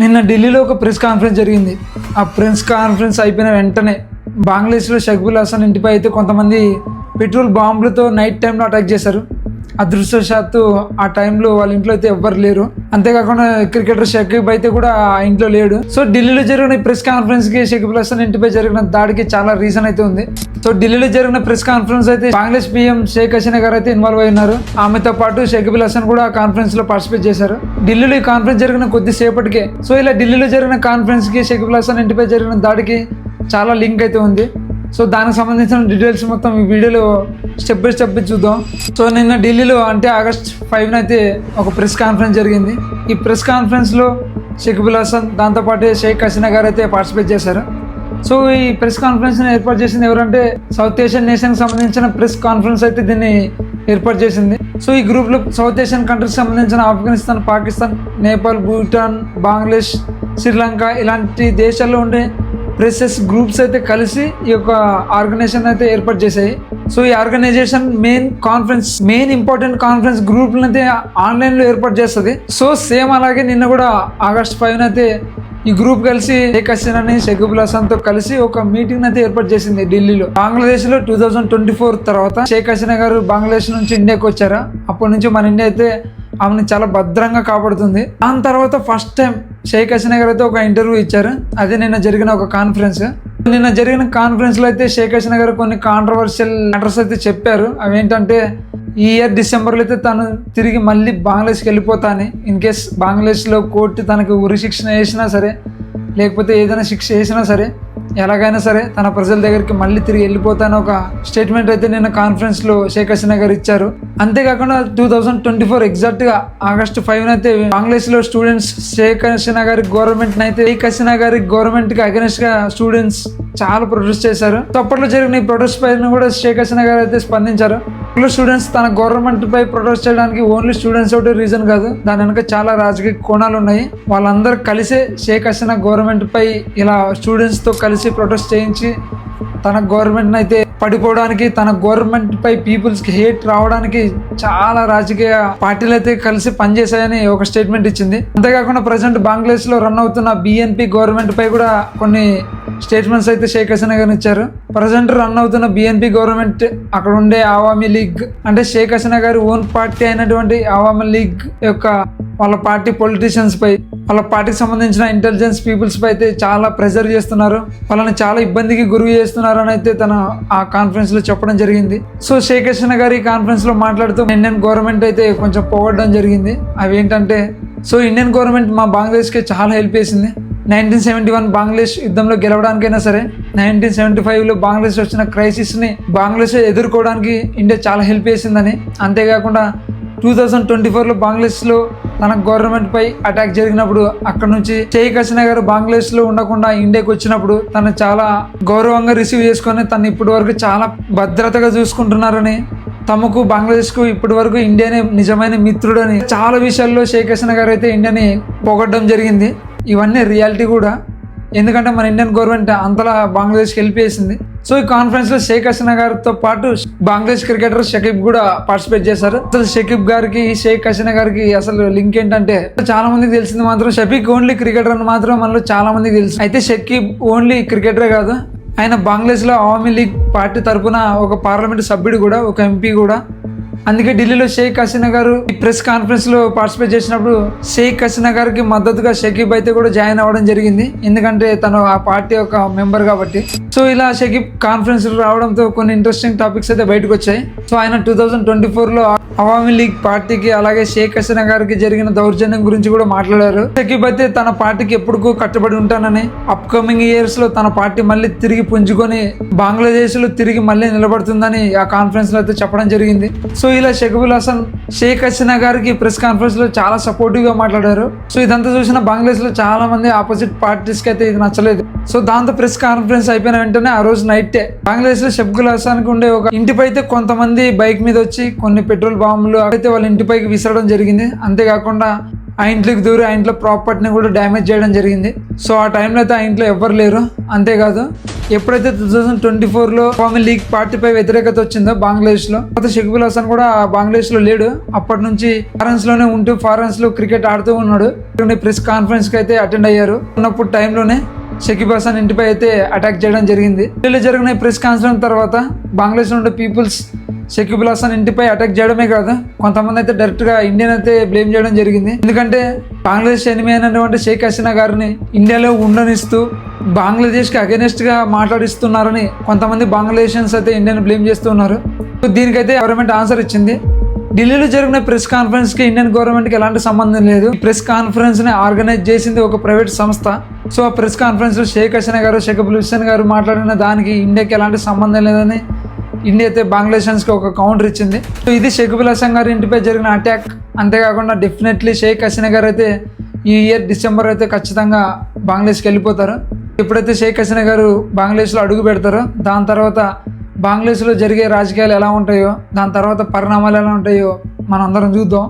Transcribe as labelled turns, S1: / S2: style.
S1: నిన్న ఢిల్లీలో ఒక ప్రెస్ కాన్ఫరెన్స్ జరిగింది. ఆ ప్రెస్ కాన్ఫరెన్స్ అయిపోయిన వెంటనే బంగ్లాదేశ్లో షకీబుల్ హసన్ ఇంటిపై అయితే కొంతమంది పెట్రోల్ బాంబులతో నైట్ టైంలో అటాక్ చేశారు. అదృష్టవశాత్తు ఆ టైంలో వాళ్ళ ఇంట్లో అయితే ఎవ్వరు లేరు. అంతేకాకుండా క్రికెటర్ షకీబ్ అయితే కూడా ఆ ఇంట్లో లేడు. సో ఢిల్లీలో జరిగిన ప్రెస్ కాన్ఫరెన్స్ కి షకీబుల్ హసన్ ఇంటిపై జరిగిన దాడికి చాలా రీజన్ అయితే ఉంది. సో ఢిల్లీలో జరిగిన ప్రెస్ కాన్ఫరెన్స్ అయితే బంగ్లాదేశ్ పీఎం షేక్ హసీనా గారు అయితే ఇన్వాల్వ్ అయినారు. ఆమెతో పాటు షకీబుల్ హసన్ కూడా కాన్ఫరెన్స్ లో పార్టిసిపేట్ చేశారు. ఢిల్లీలో ఈ కాన్ఫరెన్స్ జరిగిన కొద్దిసేపటికే సో ఇలా ఢిల్లీలో జరిగిన కాన్ఫరెన్స్ కి షకీబుల్ హసన్ ఇంటిపై జరిగిన దాడికి చాలా లింక్ అయితే ఉంది. సో దానికి సంబంధించిన డీటెయిల్స్ మొత్తం ఈ వీడియోలో స్టెప్ బై స్టెప్ చూద్దాం. సో నిన్న ఢిల్లీలో అంటే August 5 అయితే ఒక ప్రెస్ కాన్ఫరెన్స్ జరిగింది. ఈ ప్రెస్ కాన్ఫరెన్స్లో షకీబుల్ హసన్ దాంతోపాటు షేక్ హసీనా గారు అయితే పార్టిసిపేట్ చేశారు. సో ఈ ప్రెస్ కాన్ఫరెన్స్ని ఏర్పాటు చేసింది ఎవరంటే సౌత్ ఏషియన్ నేషన్కి సంబంధించిన ప్రెస్ కాన్ఫరెన్స్ అయితే దీన్ని ఏర్పాటు చేసింది. సో ఈ గ్రూప్లో సౌత్ ఏషియన్ కంట్రీస్కి సంబంధించిన ఆఫ్ఘనిస్తాన్, పాకిస్తాన్, నేపాల్, భూటాన్, బంగ్లాదేశ్, శ్రీలంక ఇలాంటి దేశాల్లో ఉండే ప్రెసెస్ గ్రూప్స్ అయితే కలిసి ఈ యొక్క ఆర్గనైజేషన్ అయితే ఏర్పాటు చేశాయి. సో ఈ ఆర్గనైజేషన్ మెయిన్ ఇంపార్టెంట్ కాన్ఫరెన్స్ గ్రూప్లను అయితే ఆన్లైన్లో ఏర్పాటు చేస్తుంది. సో సేమ్ అలాగే నిన్న కూడా August 5 అయితే ఈ గ్రూప్ కలిసి షేక్ హసీనాని షకీబుల్ హసన్ తో కలిసి ఒక మీటింగ్ అయితే ఏర్పాటు చేసింది ఢిల్లీలో. బంగ్లాదేశ్ లో 2024 తర్వాత షేక్ హసీనా గారు బంగ్లాదేశ్ నుంచి ఇండియాకి వచ్చారా, అప్పటి నుంచి మన ఇండియా అయితే ఆమెను చాలా భద్రంగా కాపాడుతుంది. దాని తర్వాత ఫస్ట్ టైం షేక్ హసీనా గారు అయితే ఒక ఇంటర్వ్యూ ఇచ్చారు. అదే నిన్న జరిగిన ఒక కాన్ఫరెన్స్. నిన్న జరిగిన కాన్ఫరెన్స్ లో అయితే షేక్ హసీనా గారు కొన్ని కాంట్రవర్షియల్ మ్యాటర్స్ అయితే చెప్పారు. అవేంటంటే ఈ ఇయర్ డిసెంబర్లో అయితే తను తిరిగి మళ్ళీ బంగ్లాదేశ్కి వెళ్ళిపోతా అని, ఇన్ కేస్ బంగ్లాదేశ్లో కోర్టు తనకు ఉరి శిక్ష వేసినా సరే లేకపోతే ఏదైనా శిక్ష వేసినా సరే ఎలాగైనా సరే తన ప్రజల దగ్గరికి మళ్ళీ తిరిగి వెళ్ళిపోతాను ఒక స్టేట్మెంట్ అయితే నిన్న కాన్ఫరెన్స్లో షేక్ హసీనా గారు ఇచ్చారు. అంతేకాకుండా 2024 ఎగ్జాక్ట్గా August 5 అయితే బంగ్లాదేశ్లో స్టూడెంట్స్ షేక్ హసీనా గారి గవర్నమెంట్ అయితే షేక్ హసీనా గారి గవర్నమెంట్కి అగెన్స్ట్ గా స్టూడెంట్స్ చాలా ప్రొటెస్ట్ చేశారు. సో అప్పట్లో జరిగిన ఈ ప్రొటెస్ట్ పైన కూడా షేక్ హసీనా గారు అయితే స్పందించారు. స్టూడెంట్స్ తన గవర్నమెంట్ పై ప్రొటెస్ట్ చేయడానికి ఓన్లీ స్టూడెంట్స్ ఒకటి రీజన్ కాదు, దాని వెనక చాలా రాజకీయ కోణాలు ఉన్నాయి. వాళ్ళందరూ కలిసే షేక్ హసీనా గవర్నమెంట్ పై ఇలా స్టూడెంట్స్ తో కలిసి ప్రొటెస్ట్ చేయించి తన గవర్నమెంట్ అయితే పడిపోవడానికి, తన గవర్నమెంట్ పై పీపుల్స్ కి హేట్ రావడానికి చాలా రాజకీయ పార్టీలు అయితే కలిసి పనిచేశాయని ఒక స్టేట్మెంట్ ఇచ్చింది. అంతేకాకుండా ప్రజెంట్ బంగ్లాదేశ్ లో రన్ అవుతున్న BNP గవర్నమెంట్ పై కూడా కొన్ని స్టేట్మెంట్స్ అయితే షేక్ హసీనా గారు ఇచ్చారు. ప్రజెంట్ రన్ అవుతున్న BNP గవర్నమెంట్ అక్కడ ఉండే అవామీ లీగ్ అంటే షేక్ హసీనా గారి ఓన్ పార్టీ అయినటువంటి అవామీ లీగ్ యొక్క వాళ్ళ పార్టీ పొలిటీషియన్స్ పై, వాళ్ళ పార్టీకి సంబంధించిన ఇంటెలిజెన్స్ పీపుల్స్ పై అయితే చాలా ప్రెజర్ చేస్తున్నారు, వాళ్ళని చాలా ఇబ్బందికి గురి చేస్తున్నారు అని అయితే తన ఆ కాన్ఫరెన్స్ లో చెప్పడం జరిగింది. సో షేక్ హసీనా గారి కాన్ఫరెన్స్ లో మాట్లాడుతూ ఇండియన్ గవర్నమెంట్ అయితే కొంచెం పొగడడం జరిగింది. అవి ఏంటంటే సో ఇండియన్ గవర్నమెంట్ మా బంగ్లాదేశ్కి చాలా హెల్ప్ చేసింది. 1971 బంగ్లాదేశ్ యుద్ధంలో గెలవడానికైనా సరే 1975లో బంగ్లాదేశ్ వచ్చిన క్రైసిస్ని బంగ్లాదేశ్ ఎదుర్కోవడానికి ఇండియా చాలా హెల్ప్ చేసిందని, అంతేకాకుండా 2024లో బంగ్లాదేశ్లో తన గవర్నమెంట్ పై అటాక్ జరిగినప్పుడు అక్కడ నుంచి షేక్ హసీనా గారు బంగ్లాదేశ్లో ఉండకుండా ఇండియాకి వచ్చినప్పుడు తను చాలా గౌరవంగా రిసీవ్ చేసుకొని తను ఇప్పటి వరకు చాలా భద్రతగా చూసుకుంటున్నారని, తమకు బంగ్లాదేశ్కు ఇప్పటి వరకు ఇండియానే నిజమైన మిత్రుడని చాలా విషయాల్లో షేక్ హసీనా గారు అయితే ఇండియాని పొగడడం జరిగింది. ఇవన్నీ రియాలిటీ కూడా, ఎందుకంటే మన ఇండియన్ గవర్నమెంట్ అంతలా బంగ్లాదేశ్కి హెల్ప్ చేసింది. సో ఈ కాన్ఫరెన్స్ లో షేక్ హసీనా గారితో పాటు బంగ్లాదేశ్ క్రికెటర్ షకీబ్ కూడా పార్టిసిపేట్ చేశారు. అసలు షకీబ్ గారికి షేక్ హసీనా గారికి అసలు లింక్ ఏంటంటే చాలా మందికి తెలిసింది మాత్రం షకీబ్ ఓన్లీ క్రికెటర్ అని మాత్రం మనలో చాలా మందికి తెలుసు. అయితే షకీబ్ ఓన్లీ క్రికెటరే కాదు, ఆయన బంగ్లాదేశ్ లో అవామీ లీగ్ పార్టీ తరఫున ఒక పార్లమెంట్ సభ్యుడు కూడా, ఒక MP కూడా. అందుకే ఢిల్లీలో షేక్ హసీనా గారు ఈ ప్రెస్ కాన్ఫరెన్స్ లో పార్టిసిపేట్ చేసినప్పుడు షేక్ హసీనా గారికి మద్దతుగా షకీబ్ అయితే కూడా జాయిన్ అవ్వడం జరిగింది, ఎందుకంటే తను ఆ పార్టీ ఒక మెంబర్ కాబట్టి. సో ఇలా షకీబ్ కాన్ఫరెన్స్ రావడంతో కొన్ని ఇంట్రెస్టింగ్ టాపిక్స్ అయితే బయటకు వచ్చాయి. సో ఆయన 2024లో అవామీ లీగ్ పార్టీకి అలాగే షేక్ హసీనా గారికి జరిగిన దౌర్జన్యం గురించి కూడా మాట్లాడారు. షకీబ్ అయితే తన పార్టీకి ఎప్పుడుకు కట్టుబడి ఉంటానని, అప్కమింగ్ ఇయర్స్ లో తన పార్టీ మళ్ళీ తిరిగి పుంజుకొని బంగ్లాదేశ్ లో తిరిగి మళ్ళీ నిలబడుతుందని ఆ కాన్ఫరెన్స్ లో అయితే చెప్పడం జరిగింది. సో ఇలా షకీబుల్ హసన్ షేక్ హసీనా గారికి ప్రెస్ కాన్ఫరెన్స్ లో చాలా సపోర్టివ్ గా మాట్లాడారు. సో ఇదంతా చూసిన బంగ్లాదేశ్ లో చాలా మంది ఆపోజిట్ పార్టీస్ కి అయితే ఇది నచ్చలేదు. సో దాంతో ప్రెస్ కాన్ఫరెన్స్ అయిపోయిన వెంటనే ఆ రోజు నైట్ బంగ్లాదేశ్ లో షకీబుల్ హసన్ కి ఉండే ఒక ఇంటిపై అయితే కొంతమంది బైక్ మీద వచ్చి కొన్ని పెట్రోల్ బాంబులు అయితే వాళ్ళ ఇంటిపైకి విసరడం జరిగింది. అంతేకాకుండా ఆ ఇంట్లోకి దూరి ఆ ఇంట్లో ప్రాపర్టీని కూడా డ్యామేజ్ చేయడం జరిగింది. సో ఆ టైంలో అయితే ఆ ఇంట్లో ఎవ్వరు లేరు. అంతేకాదు ఎప్పుడైతే 2024లో అవామీ లీగ్ పార్టీపై వ్యతిరేకత వచ్చిందో బంగ్లాదేశ్లో, తర్వాత షకీబుల్ హసన్ కూడా బంగ్లాదేశ్లో లేడు. అప్పటి నుంచి ఫారెన్స్లోనే ఉంటూ ఫారెన్స్లో క్రికెట్ ఆడుతూ ఉన్నాడు. ప్రెస్ కాన్ఫరెన్స్కి అయితే అటెండ్ అయ్యారు. ఉన్నప్పుడు టైంలోనే షకీబ్ హసన్ ఇంటిపై అయితే అటాక్ చేయడం జరిగింది. ఢిల్లీలో జరిగిన ప్రెస్ కాన్ఫరెన్స్ తర్వాత బంగ్లాదేశ్ నుండి పీపుల్స్ షకీబుల్ హసన్ ఇంటిపై అటాక్ చేయడమే కాదు, కొంతమంది అయితే డైరెక్ట్ గా ఇండియన్ అయితే బ్లేమ్ చేయడం జరిగింది. ఎందుకంటే బంగ్లాదేశ్ ఎనిమి అయినటువంటి షేక్ హసీనా గారిని ఇండియాలో ఉండనిస్తూ బంగ్లాదేశ్ కి అగెనిస్ట్ గా మాట్లాడిస్తున్నారని కొంతమంది బంగ్లాదేశియన్స్ అయితే ఇండియన్ బ్లేమ్ చేస్తున్నారు. దీనికైతే గవర్నమెంట్ ఆన్సర్ ఇచ్చింది. ఢిల్లీలో జరిగిన ప్రెస్ కాన్ఫరెన్స్ కి ఇండియన్ గవర్నమెంట్ కి ఎలాంటి సంబంధం లేదు. ఈ ప్రెస్ కాన్ఫరెన్స్ ని ఆర్గనైజ్ చేసింది ఒక ప్రైవేట్ సంస్థ. సో ఆ ప్రెస్ కాన్ఫరెన్స్ లో షేక్ హసీనా గారు, షకీబుల్ హుస్సేన్ గారు మాట్లాడిన దానికి ఇండియాకి ఎలాంటి సంబంధం లేదని ఇండియా అయితే బంగ్లాదేశ్కి ఒక కౌంటర్ ఇచ్చింది. సో ఇది షకీబుల్ హసన్ గారి ఇంటిపై జరిగిన అటాక్. అంతేకాకుండా డెఫినెట్లీ షేక్ హసీనా గారు అయితే ఈ ఇయర్ డిసెంబర్ అయితే ఖచ్చితంగా బంగ్లాదేశ్కి వెళ్ళిపోతారు. ఎప్పుడైతే షేక్ హసీనా గారు బంగ్లాదేశ్లో అడుగు పెడతారో దాని తర్వాత బంగ్లాదేశ్లో జరిగే రాజకీయాలు ఎలా ఉంటాయో, దాని తర్వాత పరిణామాలు ఎలా ఉంటాయో మనం అందరం చూద్దాం.